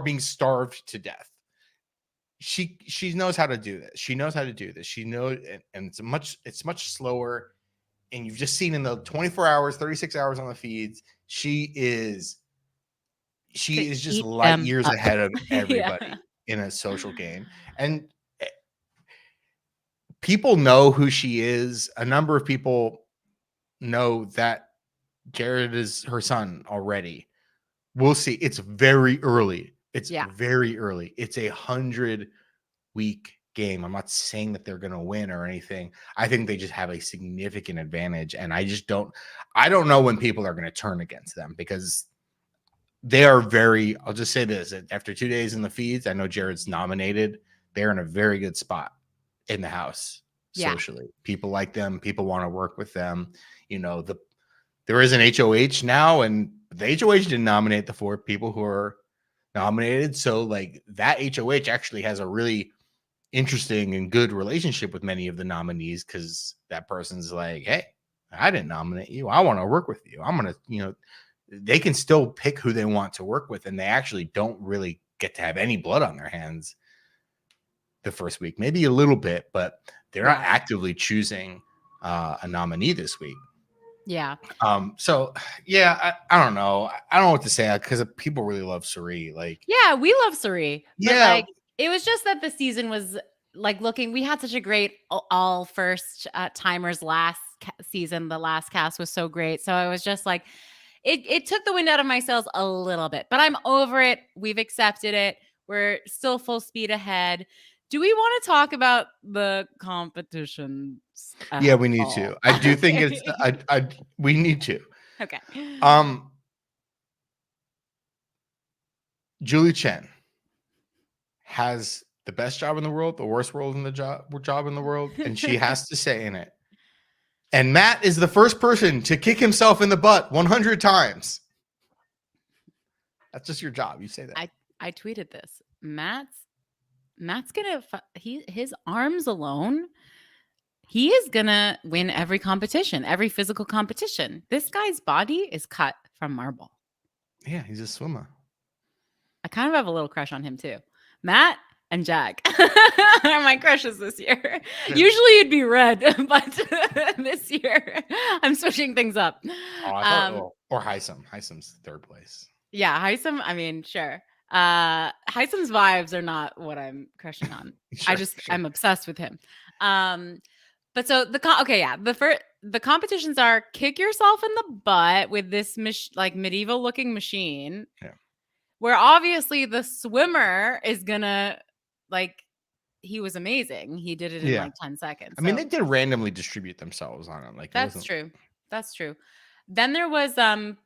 being starved to death. She knows how to do this. She knows how to do this. She knows, and it's much slower. And you've just seen in the 24 hours, 36 hours on the feeds, she is just light years ahead of everybody in a social game. And people know who she is. A number of people know that Jared is her son already. We'll see. It's very early. It's very early. It's a 100-week game. I'm not saying that they're going to win or anything. I think they just have a significant advantage. And I don't know when people are going to turn against them, because they are I'll just say this. After 2 days in the feeds, I know Jared's nominated. They're in a very good spot in the house socially. People like them. People want to work with them. There is an HOH now, and the HOH didn't nominate the 4 people who are nominated. So like, that HOH actually has a really interesting and good relationship with many of the nominees, because that person's like, hey, I didn't nominate you. I want to work with you. I'm going to, they can still pick who they want to work with, and they actually don't really get to have any blood on their hands the first week, maybe a little bit, but they're not actively choosing a nominee this week. Yeah. So yeah, I don't know. I don't know what to say, because people really love Suri. Like, yeah, we love Suri. Yeah. Like, it was just that the season was like we had such a great all first timers last season. The last cast was so great. So I was just like, it took the wind out of my sails a little bit, but I'm over it. We've accepted it. We're still full speed ahead. Do we want to talk about the competitions? Yeah, we need to. I do think we need to. Okay. Julie Chen has the best job in the world, the worst job in the world, and she has to say in it. And Matt is the first person to kick himself in the butt 100 times. That's just your job. You say that. I tweeted this. Matt's gonna his arms alone. He is gonna win every competition, every physical competition. This guy's body is cut from marble. Yeah, he's a swimmer. I kind of have a little crush on him too. Matt and Jack are my crushes this year. Usually it'd be Red, but this year I'm switching things up. Or Heisem. Heisem's third place. Yeah, Heisem. I mean, sure. Heisem's vibes are not what I'm crushing on. I'm obsessed with him. But so the competitions are kick yourself in the butt with this medieval looking machine. Yeah. Where obviously the swimmer is gonna he was amazing. He did it in like 10 seconds. I mean, they did randomly distribute themselves on it. Like, that's true. That's true. Then there was the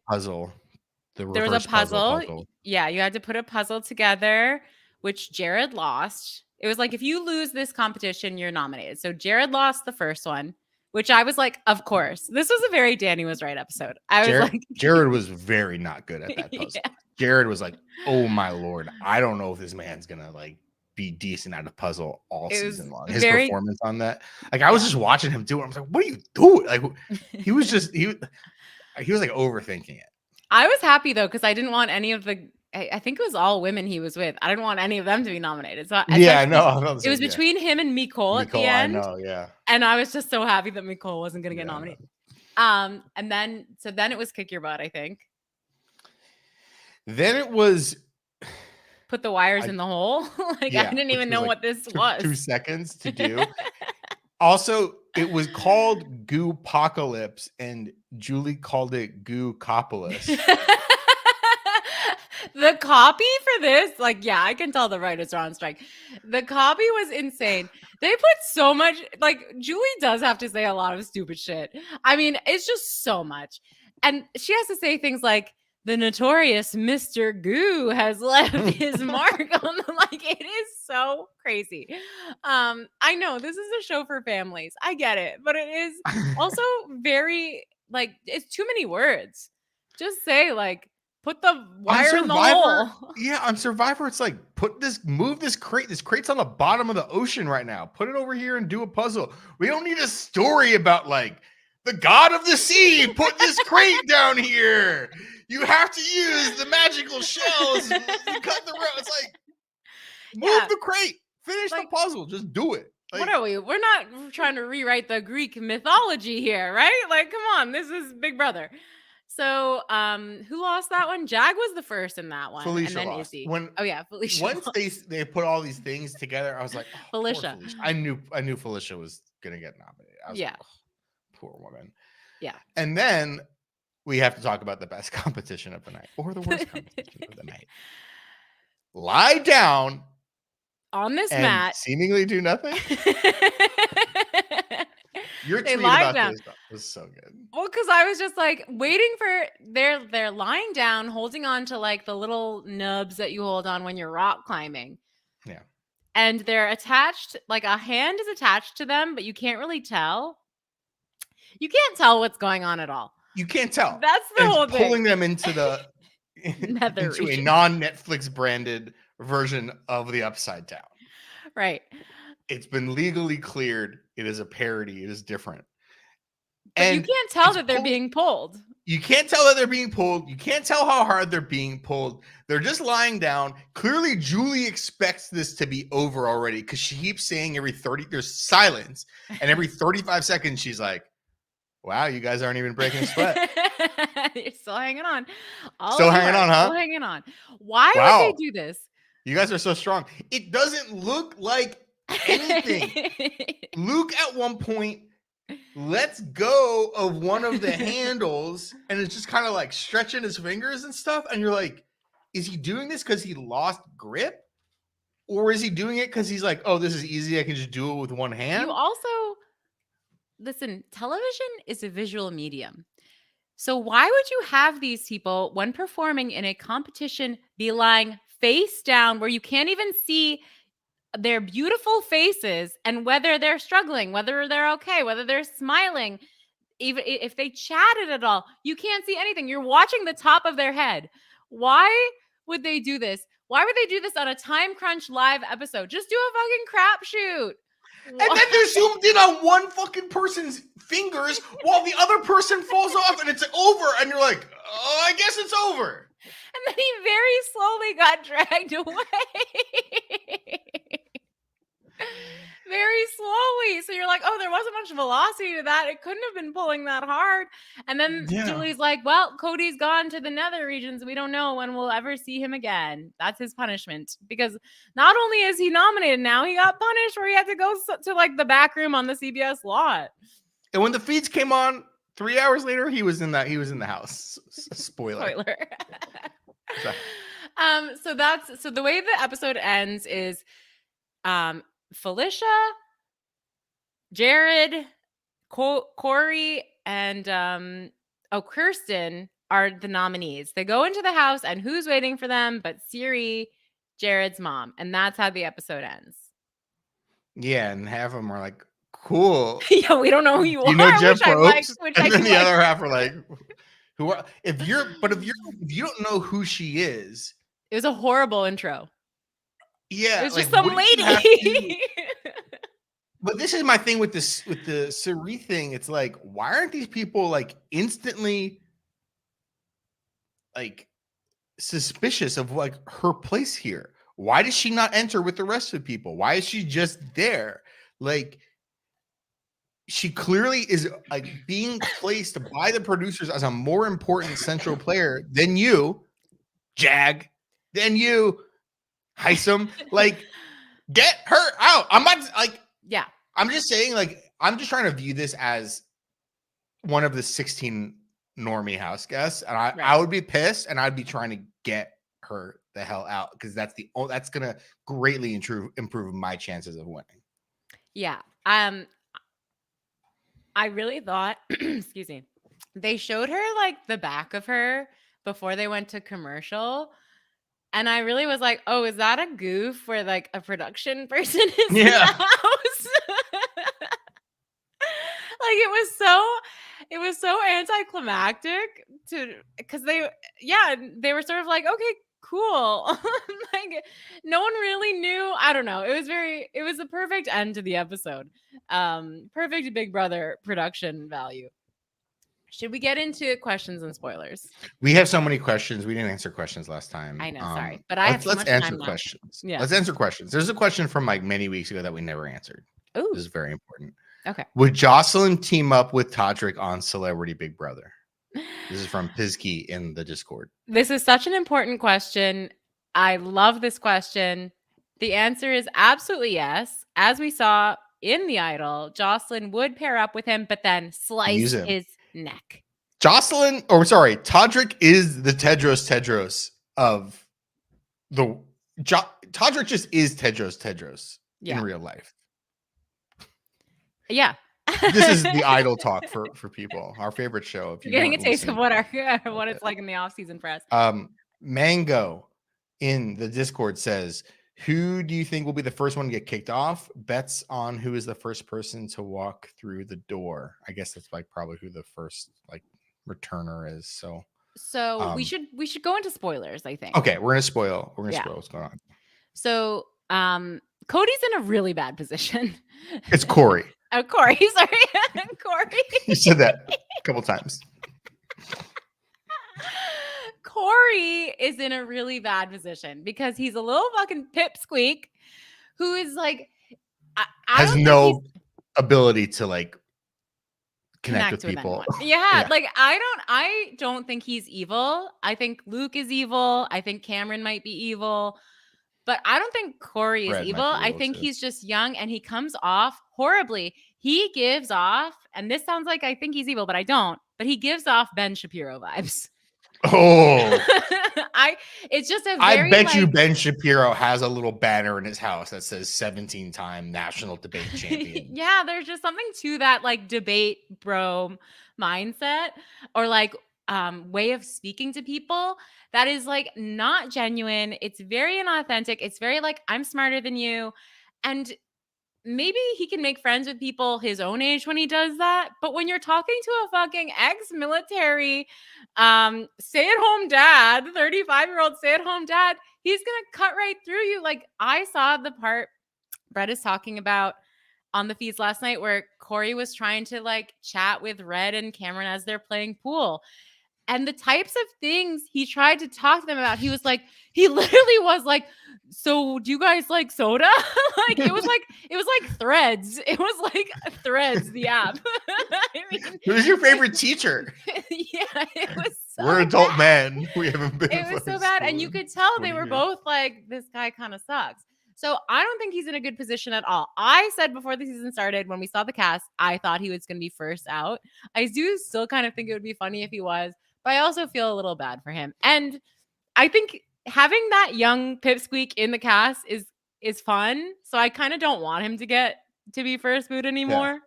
puzzle. There was a puzzle. Yeah, you had to put a puzzle together, which Jared lost. It was like, if you lose this competition, you're nominated. So Jared lost the first one, which I was like, of course. This was a very Dani was right episode. Jared was very not good at that puzzle. Yeah. Jared was like, oh my Lord, I don't know if this man's gonna be decent at a puzzle all season long. His performance on that, I was just watching him do it. I was like, what are you doing? Like, he was overthinking it. I was happy though, because I didn't want any of the. I think it was all women he was with. I didn't want any of them to be nominated. So it was between him and Micole at the end. I know, yeah. And I was just so happy that Micole wasn't going to get nominated. And then it was kick your butt, I think. Then it was put the wires in the hole. I didn't even know what this was. 2 seconds to do. Also, it was called Goo-pocalypse, and Julie called it Goo-copolis. The copy for this, I can tell the writers are on strike. The copy was insane. They put so much, Julie does have to say a lot of stupid shit. I mean, it's just so much. And she has to say things like, the notorious Mr. Goo has left his mark on the, like, it is so crazy. I know this is a show for families. I get it, but it is also very, like, it's too many words. Just say, like, put the wire in the hole. Yeah, on Survivor, it's like move this crate. This crate's on the bottom of the ocean right now. Put it over here and do a puzzle. We don't need a story about like the god of the sea. Put this crate down here. You have to use the magical shells to cut the rope. It's like move the crate, finish the puzzle, just do it. Like, what are we? We're not trying to rewrite the Greek mythology here, right? Like, come on, this is Big Brother. So, who lost that one? Jag was the first in that one, Felicia and then lost. Izzy. Felicia. Once lost. they put all these things together, I was like, oh, Felicia. I knew Felicia was gonna get nominated. I was like, oh, poor woman. Yeah. And then we have to talk about the best competition of the night, or the worst competition of the night. Lie down on this and mat, seemingly do nothing. Your tweet about this was so good. Well, because I was just like waiting for they're lying down, holding on to like the little nubs that you hold on when you're rock climbing. Yeah. And they're attached, like a hand is attached to them, but you can't really tell. You can't tell what's going on at all. You can't tell. That's the whole thing. Pulling them into the into a non-Netflix branded version of the Upside Down. Right. It's been legally cleared. It is a parody. It is different. But and you can't tell that they're being pulled. You can't tell that they're being pulled. You can't tell how hard they're being pulled. They're just lying down. Clearly, Julie expects this to be over already because she keeps saying there's silence. And every 35 seconds, she's like, wow, you guys aren't even breaking sweat. You're still hanging on. Still hanging on, huh? Still hanging on. Why would they do this? You guys are so strong. It doesn't look like anything. Luke at one point lets go of one of the handles and it's just kind of like stretching his fingers and stuff. And you're like, is he doing this because he lost grip? Or is he doing it because he's like, oh, this is easy. I can just do it with one hand. You also, listen, television is a visual medium. So why would you have these people, when performing in a competition, be lying face down where you can't even see their beautiful faces and whether they're struggling, whether they're okay, whether they're smiling, even if they chatted at all, you can't see anything. You're watching the top of their head. Why would they do this? Why would they do this on a time crunch live episode? Just do a fucking crapshoot. And then they're zoomed in on one fucking person's fingers while the other person falls off and it's over. And you're like, oh, I guess it's over. And then he very slowly got dragged away. Very slowly. So you're like, oh, there wasn't much velocity to that. It couldn't have been pulling that hard. And then Julie's like, well, Cody's gone to the nether regions. We don't know when we'll ever see him again. That's his punishment. Because not only is he nominated now, he got punished where he had to go to like the back room on the CBS lot. And when the feeds came on 3 hours later, he was in the house. Spoiler. So the way the episode ends is Felicia, Jared, Corey, and Kirsten are the nominees. They go into the house, and who's waiting for them but Siri, Jared's mom. And that's how the episode ends. Yeah, and half of them are like, cool. Yeah, we don't know who you are. You know Jeff Probst? And then the other half are like, who are if you don't know who she is. It was a horrible intro. Yeah, it was just some lady. But this is my thing with the Siri thing. It's like, why aren't these people like instantly like suspicious of like her place here? Why does she not enter with the rest of the people? Why is she just there? Like, she clearly is like being placed by the producers as a more important central player than you, Jag, than you, Heisem. Like, get her out. I'm not like, yeah. I'm just saying, like, I'm just trying to view this as one of the 16 normie house guests, and I would be pissed, and I'd be trying to get her the hell out because that's gonna greatly improve my chances of winning. Yeah. I really thought, excuse me, they showed her like the back of her before they went to commercial. And I really was like, oh, is that a goof where like a production person is in the Yeah. house? Like it was so anticlimactic because they were sort of like, okay, cool. Like no one really knew. I don't know. It was a perfect end to the episode. Perfect Big Brother production value. Should we get into questions and spoilers? We have so many questions. We didn't answer questions last time. I know, sorry, but I have so let's much answer time now. questions. Yeah. Let's answer questions. There's a question from like many weeks ago that we never answered. Ooh. This is very important. Okay. Would Jocelyn team up with Todrick on Celebrity Big Brother? This is from Pizky in the Discord. This is such an important question. I love this question. The answer is absolutely yes. As we saw in The Idol, Jocelyn would pair up with him, but then slice his neck. Todrick is the Tedros of the Todrick just is Tedros in real life. Yeah. This is the Idol talk for people. Our favorite show. If you're getting a taste of what it's like in the off-season press. Mango in the Discord says, who do you think will be the first one to get kicked off? Bets on who is the first person to walk through the door. I guess that's like probably who the first like returner is. So we should go into spoilers, I think. Okay, we're gonna spoil what's going on. So Cody's in a really bad position. It's Corey. Oh, Corey, sorry. Corey. You said that a couple times. Corey is in a really bad position because he's a little fucking pipsqueak who is like has no ability to like connect with people. Yeah, like I don't think he's evil. I think Luke is evil. I think Cameron might be evil. But I don't think Corey is evil. I think he's just young and he comes off horribly. He gives off, and this sounds like I think he's evil, but I don't. But he gives off Ben Shapiro vibes. Oh, it's just a very, I bet you Ben Shapiro has a little banner in his house that says 17-time national debate champion. Yeah, there's just something to that like debate bro mindset or like way of speaking to people that is like not genuine. It's very inauthentic. It's very like, I'm smarter than you. And maybe he can make friends with people his own age when he does that. But when you're talking to a fucking ex-military stay-at-home dad, 35-year-old stay-at-home dad, he's going to cut right through you. Like I saw the part Brett is talking about on the feeds last night where Corey was trying to like chat with Red and Cameron as they're playing pool. And the types of things he tried to talk to them about, he literally was like, so do you guys like soda? Like it was like Threads. It was like Threads, the app. I mean, who's your favorite teacher? Yeah, it was so we're adult men. We haven't been. It was so bad. And you could tell they were both like, this guy kind of sucks. So I don't think he's in a good position at all. I said before the season started, when we saw the cast, I thought he was going to be first out. I do still kind of think it would be funny if he was, but I also feel a little bad for him. And I think having that young pipsqueak in the cast is fun. So I kind of don't want him to be first boot anymore. Yeah.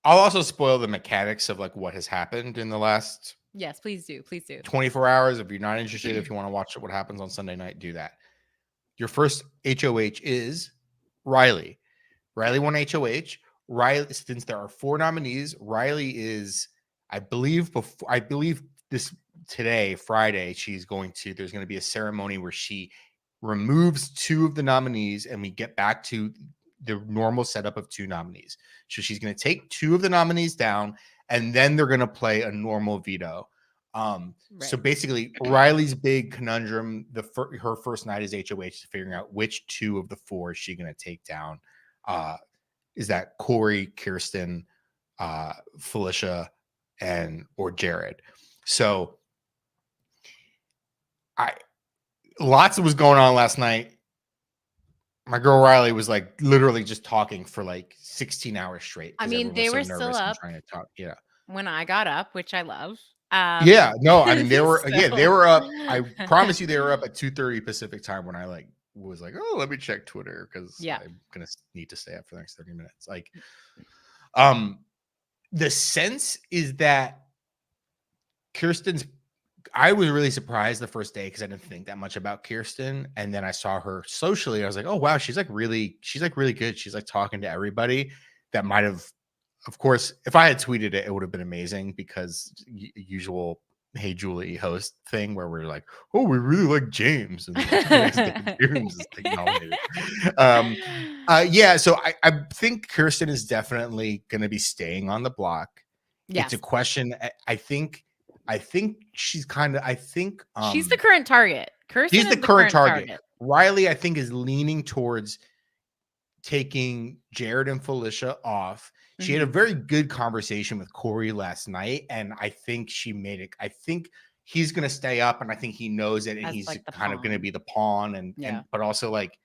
I'll also spoil the mechanics of like what has happened in the last. Yes, please do. Please do. 24 hours. If you're not interested, if you want to watch what happens on Sunday night, do that. Your first HOH is Riley. Riley won HOH. Riley, since there are 4 nominees, Riley is, I believe this today, Friday, there's going to be a ceremony where she removes 2 of the nominees and we get back to the normal setup of 2 nominees. So she's going to take 2 of the nominees down and then they're going to play a normal veto. Right. So basically Riley's big conundrum, her first night as HOH is figuring out which 2 of the 4 is she going to take down. Is that Corey, Kirsten, Felicia, or Jared? So lots was going on last night. My girl Riley was like literally just talking for like 16 hours straight. I mean, they were still up trying to talk. Yeah. When I got up, which I love. Yeah, no, I mean they were they were up. I promise you they were up at 2:30 Pacific time when I was like, oh, let me check Twitter because I'm gonna need to stay up for the next 30 minutes. Like, the sense is that Kirsten's I was really surprised the first day because I didn't think that much about Kirsten, and then I saw her socially. I was like, oh wow, she's like really good. She's like talking to everybody. That might have, of course, if I had tweeted it, it would have been amazing because usual "Hey Julie" host thing where we're like, oh, we really like James, and like the next day James is like nominated. Yeah, so I think Kirsten is definitely going to be staying on the block. It's Yes. a question. I think she's kind of. I think She's the current target. Kirsten she's is the the current current target. target. Riley, I think, is leaning towards taking Jared and Felicia off. She had a Mhm. very good conversation with Corey last night, and I think she made it. I think he's going to stay up, and I think he knows it, and As he's like the kind of going to pawn. be the pawn, Yeah. but also like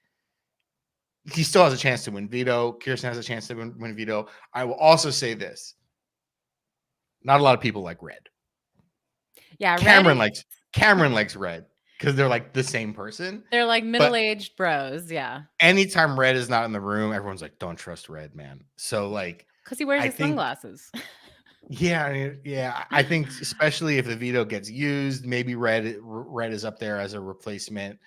he still has a chance to win veto. Kirsten has a chance to win veto. I will also say this: not a lot of people like Red. Yeah, Cameron likes Red because they're like the same person. they're like But middle-aged bros, yeah. anytime Red is not in the room, everyone's like, "Don't trust Red, man." So like, Because he wears I his think, sunglasses. yeah, I think especially if the veto gets used, maybe Red is up there as a replacement.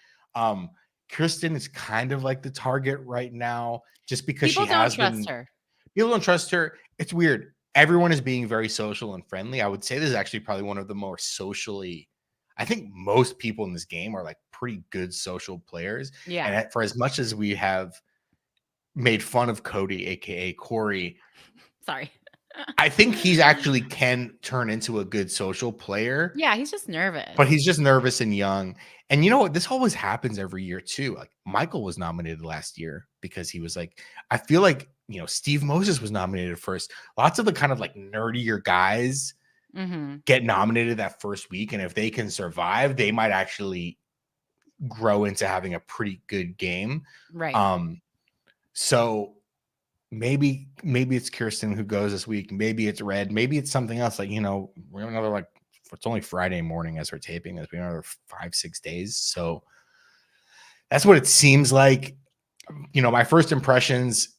Kristen is kind of like the target right now, just because she People don't has trust been. her. People don't trust her. It's weird. Everyone is being very social and friendly. I would say this is actually probably one of the more socially. I think most people in this game are like pretty good social players. Yeah. And for as much as we have made fun of Cody, aka Corey, Sorry. I think he's actually can turn into a good social player. Yeah, he's just nervous. But he's just nervous and young. And you know what? This always happens every year too. Like Michael was nominated last year because he was like, I feel like, Steve Moses was nominated first. Lots of the kind of like nerdier guys get nominated that first week. And if they can survive, they might actually grow into having a pretty good game. Right. So maybe it's Kirsten who goes this week. Maybe it's Red. Maybe it's something else. Like, we have another like it's only Friday morning as we're taping this. We have another 5-6 days. So that's what it seems like. My first impressions,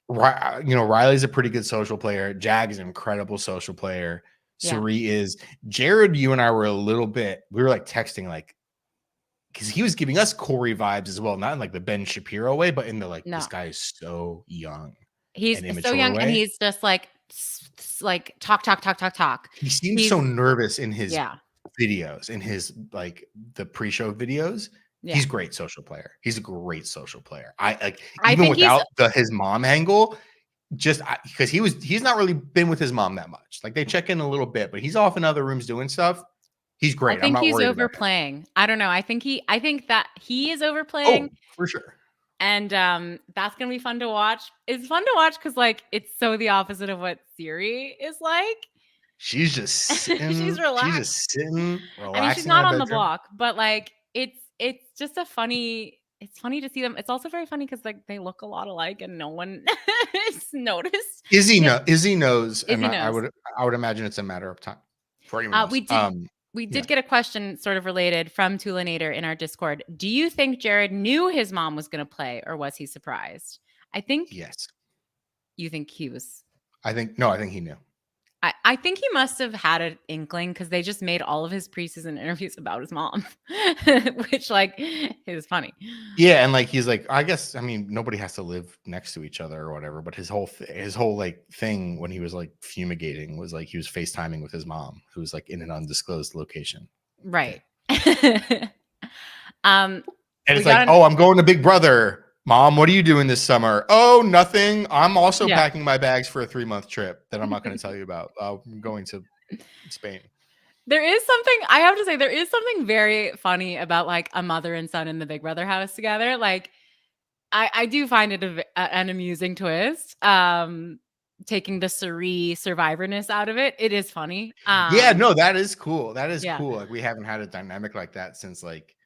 Riley's a pretty good social player. Jag is an incredible social player. Yeah. Suri is. Jared, you and I were we were like texting, like, because he was giving us Corey vibes as well, not in like the Ben Shapiro way, but in the like, this guy is so young. He's and so immature young, way. and he's just like talk. He seems so nervous in his Yeah. videos, in his like the pre-show videos. Yeah. He's a great social player. He's a great social player. I think without his mom angle, just because he's not really been with his mom that much. Like they check in a little bit, but he's off in other rooms doing stuff. He's great. I think I'm not he's worried overplaying. I don't know. I think that he is overplaying. Oh, for sure. And that's gonna be fun to watch. It's fun to watch because like it's so the opposite of what Siri is like. She's just sitting. She's relaxed. She's just sitting, relaxing. I mean, she's not on the block, but like it's just it's funny to see them. It's also very funny because like they look a lot alike and no one has noticed. Izzy knows, Izzy and knows. I would imagine it's a matter of time for anyone else. We did get a question sort of related from Tulanator in our Discord. Do you think Jared knew his mom was going to play, or was he surprised? I think yes. You think he was? I think he knew. I think he must have had an inkling because they just made all of his preseason interviews about his mom, which like is funny. Yeah, and like he's like, I guess, I mean, nobody has to live next to each other or whatever, but his whole like thing when he was like fumigating was like he was FaceTiming with his mom, who was like in an undisclosed location. Right. And it's like, oh, I'm going to Big Brother. Mom, what are you doing this summer? Oh, nothing. I'm also packing my bags for a 3-month trip that I'm not going to tell you about. I'm going to Spain. There is something, I have to say, there is something very funny about like a mother and son in the Big Brother house together. Like, I do find it an amusing twist. Taking the survivorness out of it. It is funny. Yeah, no, that is cool. That is cool. Like, we haven't had a dynamic like that since like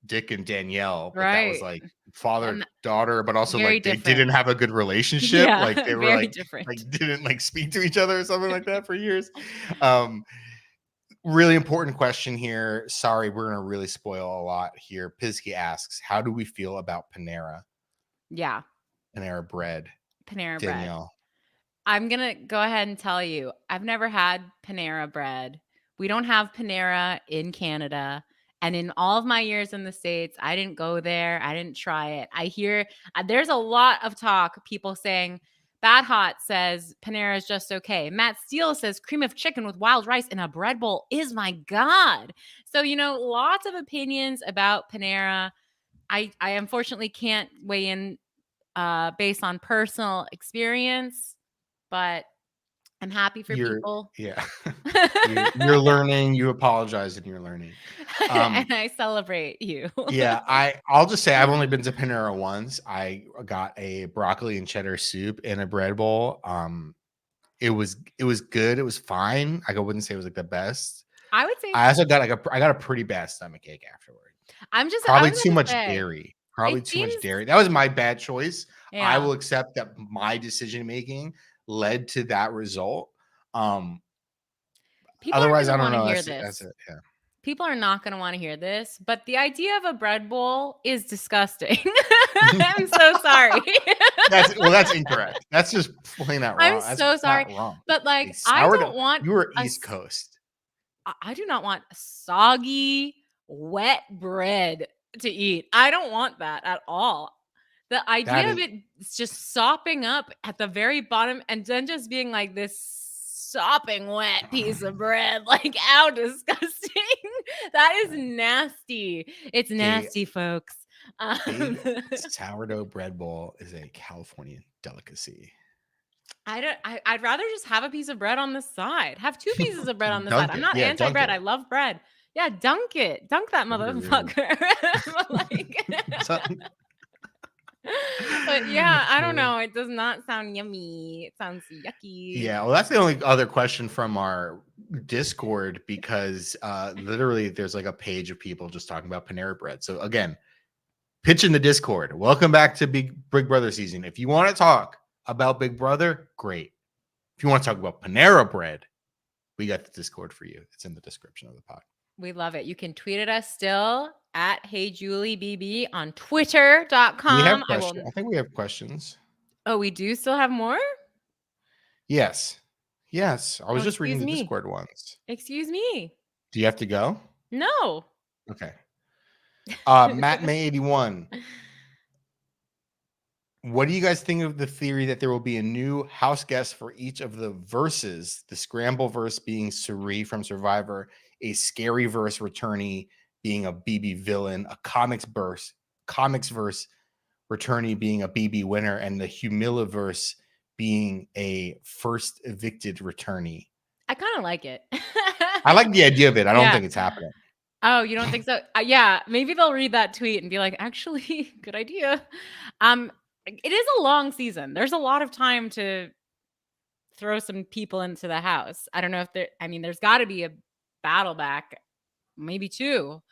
Dick and Danielle, but that was like father daughter, but also like they didn't have a good relationship. Yeah, like they were like different. Like didn't like speak to each other or something like that for years. Really important question here. Sorry, we're gonna really spoil a lot here. Pisky asks, how do we feel about Panera? Yeah, Panera Bread. Danielle. I'm gonna go ahead and tell you, I've never had Panera Bread, We don't have Panera in Canada. And in all of my years in the States, I didn't go there. I didn't try it. I hear there's a lot of talk, people saying, Bad Hot says Panera is just okay. Matt Steele says cream of chicken with wild rice in a bread bowl is my God. So, lots of opinions about Panera. I unfortunately can't weigh in based on personal experience, but I'm happy for people. Yeah. You're learning, you apologize, and you're learning. And I celebrate you. Yeah, I'll just say I've only been to Panera once. I got a broccoli and cheddar soup in a bread bowl. It was good. It was fine. I wouldn't say it was like the best. I would say I also got I got a pretty bad stomach ache afterward. I Probably was too gonna much say, dairy. Probably it too much seems- dairy. That was my bad choice. I Yeah. will accept that my decision making led to that result. People Otherwise, I aren't don't gonna know. wanna hear That's this. it. Yeah. People are not going to want to hear this, but the idea of a bread bowl is disgusting. I'm so sorry. That's incorrect. That's just plain out wrong. I'm That's so sorry. flat wrong. But like, A I sourdough. don't want You were East Coast. I do not want soggy, wet bread to eat. I don't want that at all. The idea of it just sopping up at the very bottom and then just being like this sopping wet piece of bread. Like, how disgusting. That is nasty. It's nasty, folks. Sourdough bread bowl is a Californian delicacy. I'd rather just have a piece of bread on the side. Have 2 pieces of bread on the side. I'm not anti-bread. I love bread. Yeah, dunk it. Dunk that motherfucker. But yeah, I don't know. It does not sound yummy. It sounds yucky. Yeah, well, that's the only other question from our Discord, because literally there's like a page of people just talking about Panera Bread. So again, pitch in the Discord. Welcome back to Big Brother season. If you want to talk about Big Brother, great. If you want to talk about Panera Bread, we got the Discord for you. It's in the description of the pod. We love it. You can tweet at us still at HeyJulieBB on Twitter.com. We have questions. I think we have questions. Oh, we do still have more? Yes. I was just reading the Discord ones. Excuse me. Do you have to go? No. Okay. Matt May 81. What do you guys think of the theory that there will be a new house guest for each of the verses? The Scramble verse being Suri from Survivor, a Scary verse returnee being a BB villain, a comics verse returnee being a BB winner, and the Humiliverse being a first evicted returnee. I kind of like it. I like the idea of it. I don't think it's happening. Oh, you don't think so? Yeah, maybe they'll read that tweet and be like, actually, good idea. It is a long season. There's a lot of time to throw some people into the house. I don't know if there's got to be a battle back, maybe 2.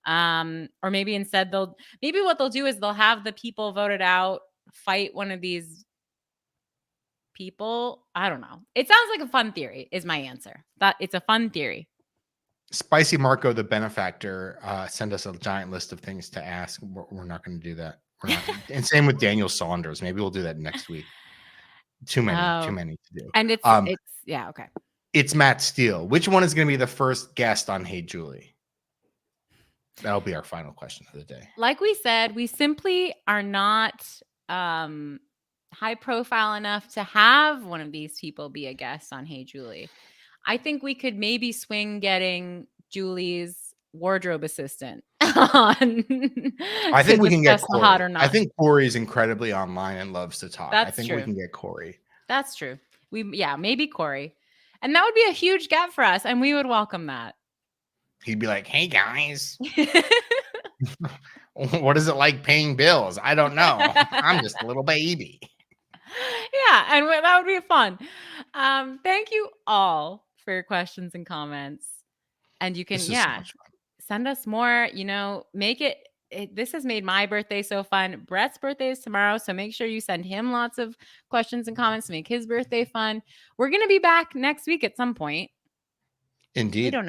Or maybe instead maybe what they'll do is they'll have the people voted out fight one of these people. I don't know. It sounds like a fun theory is my answer. That it's a fun theory. Spicy Marco, the benefactor, sent us a giant list of things to ask. We're not going to do that. We're not. And same with Daniel Saunders. Maybe we'll do that next week. Too many to do. And it's yeah, okay. It's Matt Steele. Which one is going to be the first guest on Hey Julie? That'll be our final question of the day. Like we said, we simply are not high profile enough to have one of these people be a guest on Hey Julie. I think we could maybe swing getting Julie's wardrobe assistant on. I think we can get Corey. Hot or not. I think Corey is incredibly online and loves to talk. That's I think true. we can get Corey. That's true. Maybe Corey. And that would be a huge get for us, and we would welcome that. He'd be like, "Hey guys, what is it like paying bills? I don't know. I'm just a little baby." Yeah, and that would be fun. Thank you all for your questions and comments. And you can, send us more, make it. This has made my birthday so fun. Brett's birthday is tomorrow, so make sure you send him lots of questions and comments to make his birthday fun. We're going to be back next week at some point. Indeed. We don't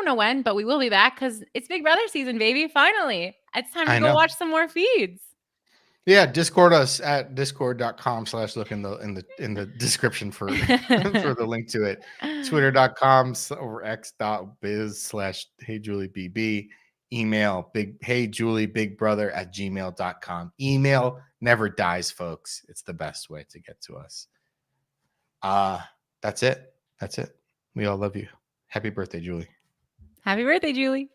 know when, but we will be back because it's Big Brother season, baby. Finally, it's time to go watch some more feeds. Yeah, Discord us at discord.com/look in the description for for the link to it. Twitter.com/x.biz/HeyJulieBB. Email heyjuliebigbrother@gmail.com. Email never dies, folks. It's the best way to get to us. That's it. We all love you. Happy birthday, Julie. Happy birthday, Julie.